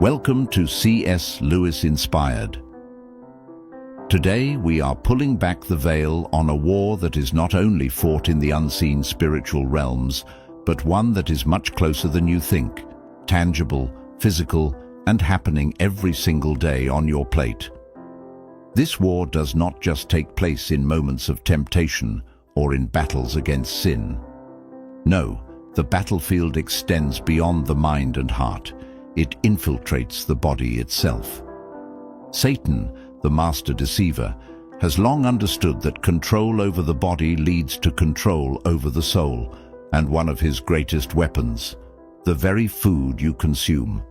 Welcome to C.S. Lewis Inspired. Today we are pulling back the veil on a war that is not only fought in the unseen spiritual realms, but one that is much closer than you think, tangible, physical, and happening every single day on your plate. This war does not just take place in moments of temptation or in battles against sin. No, the battlefield extends beyond the mind and heart. It infiltrates the body itself. Satan, the master deceiver, has long understood that control over the body leads to control over the soul, and one of his greatest weapons, the very food you consume.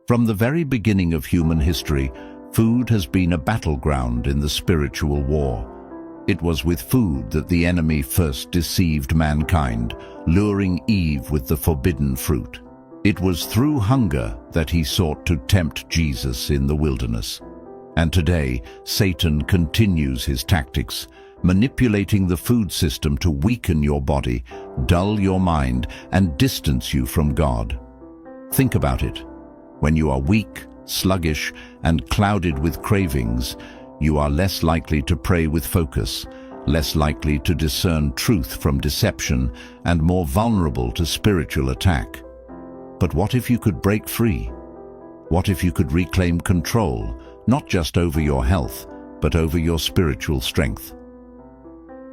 From the very beginning of human history, food has been a battleground in the spiritual war. It was with food that the enemy first deceived mankind, luring Eve with the forbidden fruit. It was through hunger that he sought to tempt Jesus in the wilderness. And today, Satan continues his tactics, manipulating the food system to weaken your body, dull your mind, and distance you from God. Think about it. When you are weak, sluggish, and clouded with cravings, you are less likely to pray with focus, less likely to discern truth from deception, and more vulnerable to spiritual attack. But what if you could break free? What if you could reclaim control, not just over your health, but over your spiritual strength?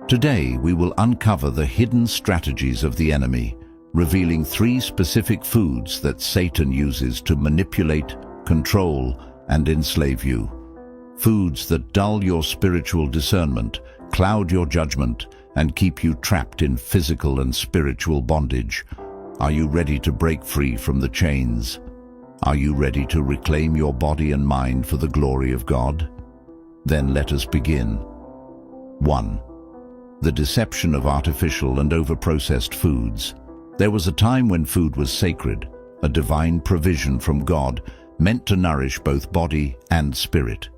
Today, we will uncover the hidden strategies of the enemy, revealing 3 specific foods that Satan uses to manipulate, control, and enslave you. Foods that dull your spiritual discernment, cloud your judgment, and keep you trapped in physical and spiritual bondage. Are you ready to break free from the chains? Are you ready to reclaim your body and mind for the glory of God? Then let us begin. 1. The deception of artificial and overprocessed foods. There was a time when food was sacred, a divine provision from God, meant to nourish both body and spirit.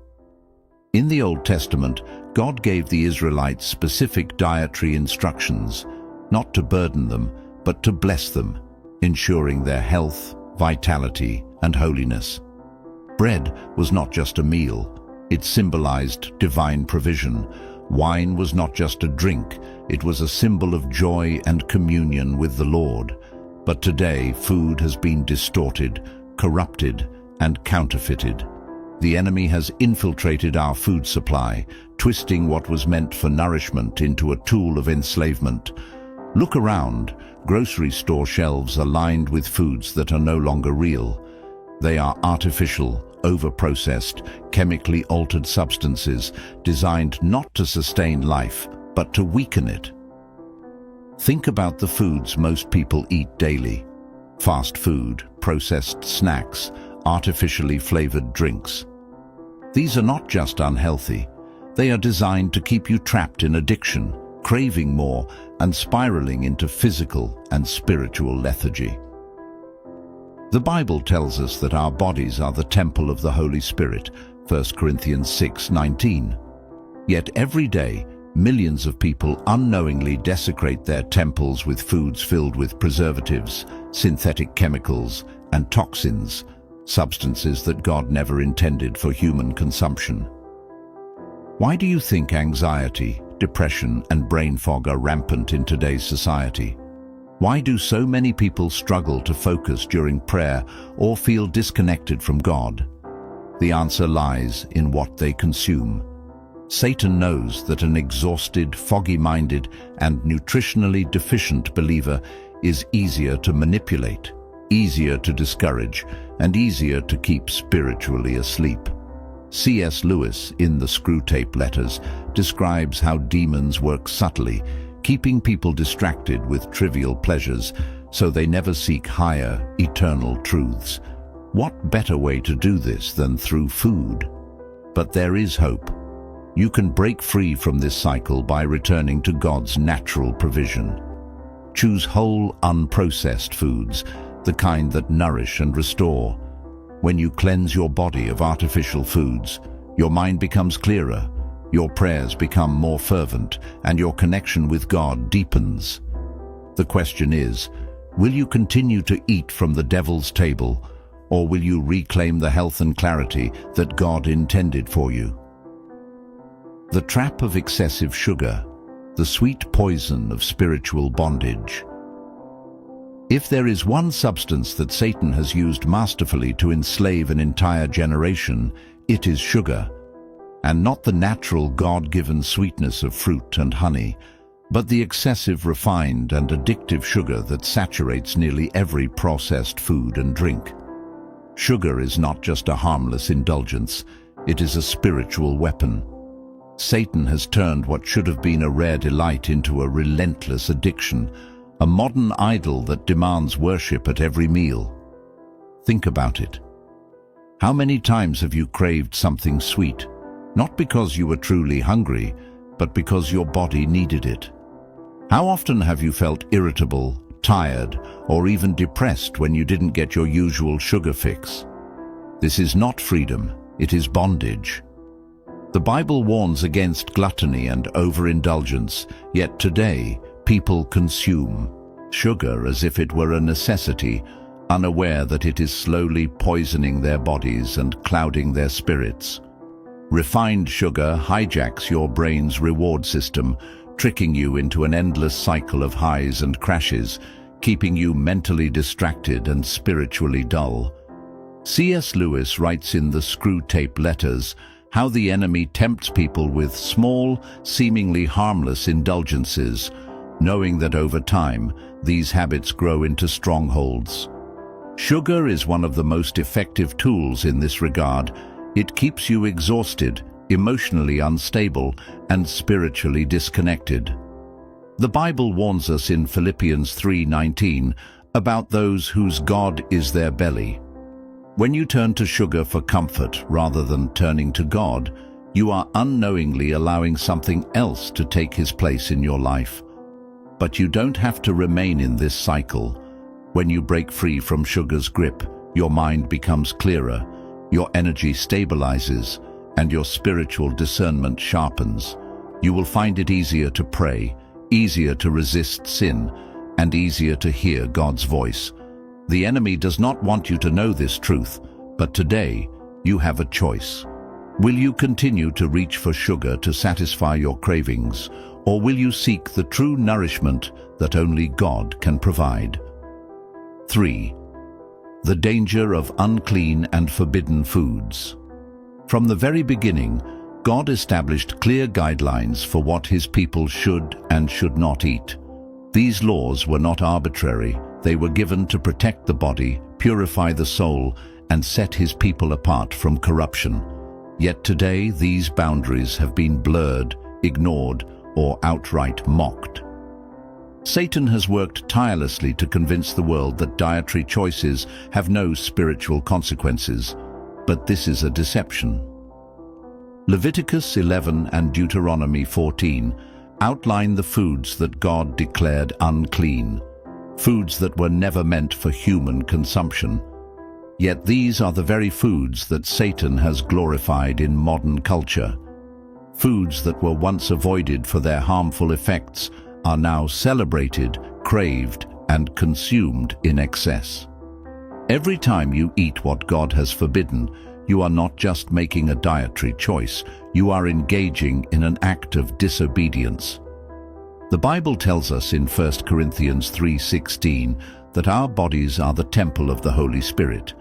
In the Old Testament, God gave the Israelites specific dietary instructions, not to burden them, but to bless them, ensuring their health, vitality, and holiness. Bread was not just a meal, it symbolized divine provision. Wine was not just a drink, it was a symbol of joy and communion with the Lord. But today, food has been distorted, corrupted, and counterfeited. The enemy has infiltrated our food supply, twisting what was meant for nourishment into a tool of enslavement. Look around. Grocery store shelves are lined with foods that are no longer real. They are artificial, overprocessed, chemically altered substances designed not to sustain life, but to weaken it. Think about the foods most people eat daily. Fast food, processed snacks, artificially flavored drinks. These are not just unhealthy. They are designed to keep you trapped in addiction, craving more, and spiraling into physical and spiritual lethargy. The Bible tells us that our bodies are the temple of the Holy Spirit, 1 Corinthians 6:19. Yet every day, millions of people unknowingly desecrate their temples with foods filled with preservatives, synthetic chemicals, and toxins, substances that God never intended for human consumption. Why do you think anxiety, depression, and brain fog are rampant in today's society? Why do so many people struggle to focus during prayer or feel disconnected from God? The answer lies in what they consume. Satan knows that an exhausted, foggy-minded, and nutritionally deficient believer is easier to manipulate, easier to discourage, and easier to keep spiritually asleep. C.S. Lewis, in the Screwtape Letters, describes how demons work subtly, keeping people distracted with trivial pleasures so they never seek higher, eternal truths. What better way to do this than through food? But there is hope. You can break free from this cycle by returning to God's natural provision. Choose whole, unprocessed foods, the kind that nourish and restore. When you cleanse your body of artificial foods, your mind becomes clearer, your prayers become more fervent, and your connection with God deepens. The question is, will you continue to eat from the devil's table, or will you reclaim the health and clarity that God intended for you? The trap of excessive sugar, the sweet poison of spiritual bondage. If there is one substance that Satan has used masterfully to enslave an entire generation, it is sugar, and not the natural God-given sweetness of fruit and honey, but the excessive refined and addictive sugar that saturates nearly every processed food and drink. Sugar is not just a harmless indulgence, it is a spiritual weapon. Satan has turned what should have been a rare delight into a relentless addiction, a modern idol that demands worship at every meal. Think about it. How many times have you craved something sweet, not because you were truly hungry, but because your body needed it? How often have you felt irritable, tired, or even depressed when you didn't get your usual sugar fix? This is not freedom, it is bondage. The Bible warns against gluttony and overindulgence, yet today people consume sugar as if it were a necessity, unaware that it is slowly poisoning their bodies and clouding their spirits. Refined sugar hijacks your brain's reward system, tricking you into an endless cycle of highs and crashes, keeping you mentally distracted and spiritually dull. C.S. Lewis writes in the Screwtape Letters how the enemy tempts people with small, seemingly harmless indulgences, knowing that over time, these habits grow into strongholds. Sugar is one of the most effective tools in this regard. It keeps you exhausted, emotionally unstable, and spiritually disconnected. The Bible warns us in Philippians 3:19 about those whose God is their belly. When you turn to sugar for comfort rather than turning to God, you are unknowingly allowing something else to take his place in your life. But you don't have to remain in this cycle. When you break free from sugar's grip, your mind becomes clearer, your energy stabilizes, and your spiritual discernment sharpens. You will find it easier to pray, easier to resist sin, and easier to hear God's voice. The enemy does not want you to know this truth, but today you have a choice. Will you continue to reach for sugar to satisfy your cravings, or will you seek the true nourishment that only God can provide? 3. The danger of unclean and forbidden foods. From the very beginning, God established clear guidelines for what his people should and should not eat. These laws were not arbitrary. They were given to protect the body, purify the soul, and set his people apart from corruption. Yet today, these boundaries have been blurred, ignored, or outright mocked. Satan has worked tirelessly to convince the world that dietary choices have no spiritual consequences, but this is a deception. Leviticus 11 and Deuteronomy 14 outline the foods that God declared unclean, foods that were never meant for human consumption. Yet these are the very foods that Satan has glorified in modern culture. Foods that were once avoided for their harmful effects are now celebrated, craved, and consumed in excess. Every time you eat what God has forbidden, you are not just making a dietary choice, you are engaging in an act of disobedience. The Bible tells us in 1 Corinthians 3:16 that our bodies are the temple of the Holy Spirit.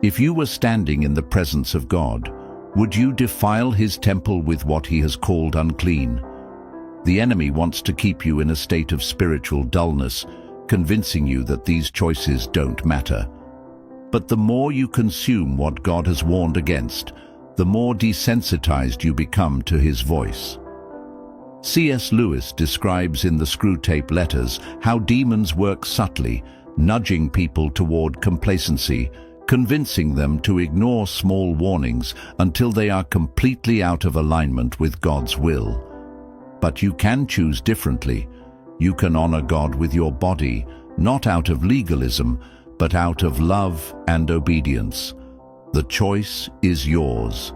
If you were standing in the presence of God, would you defile his temple with what he has called unclean? The enemy wants to keep you in a state of spiritual dullness, convincing you that these choices don't matter. But the more you consume what God has warned against, the more desensitized you become to his voice. C.S. Lewis describes in the Screwtape Letters how demons work subtly, nudging people toward complacency, convincing them to ignore small warnings until they are completely out of alignment with God's will. But you can choose differently. You can honor God with your body, not out of legalism, but out of love and obedience. The choice is yours.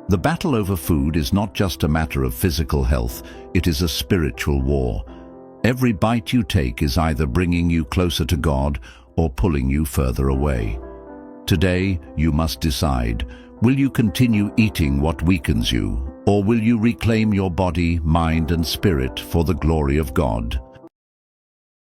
The battle over food is not just a matter of physical health, it is a spiritual war. Every bite you take is either bringing you closer to God or pulling you further away. Today, you must decide, will you continue eating what weakens you, or will you reclaim your body, mind, and spirit for the glory of God?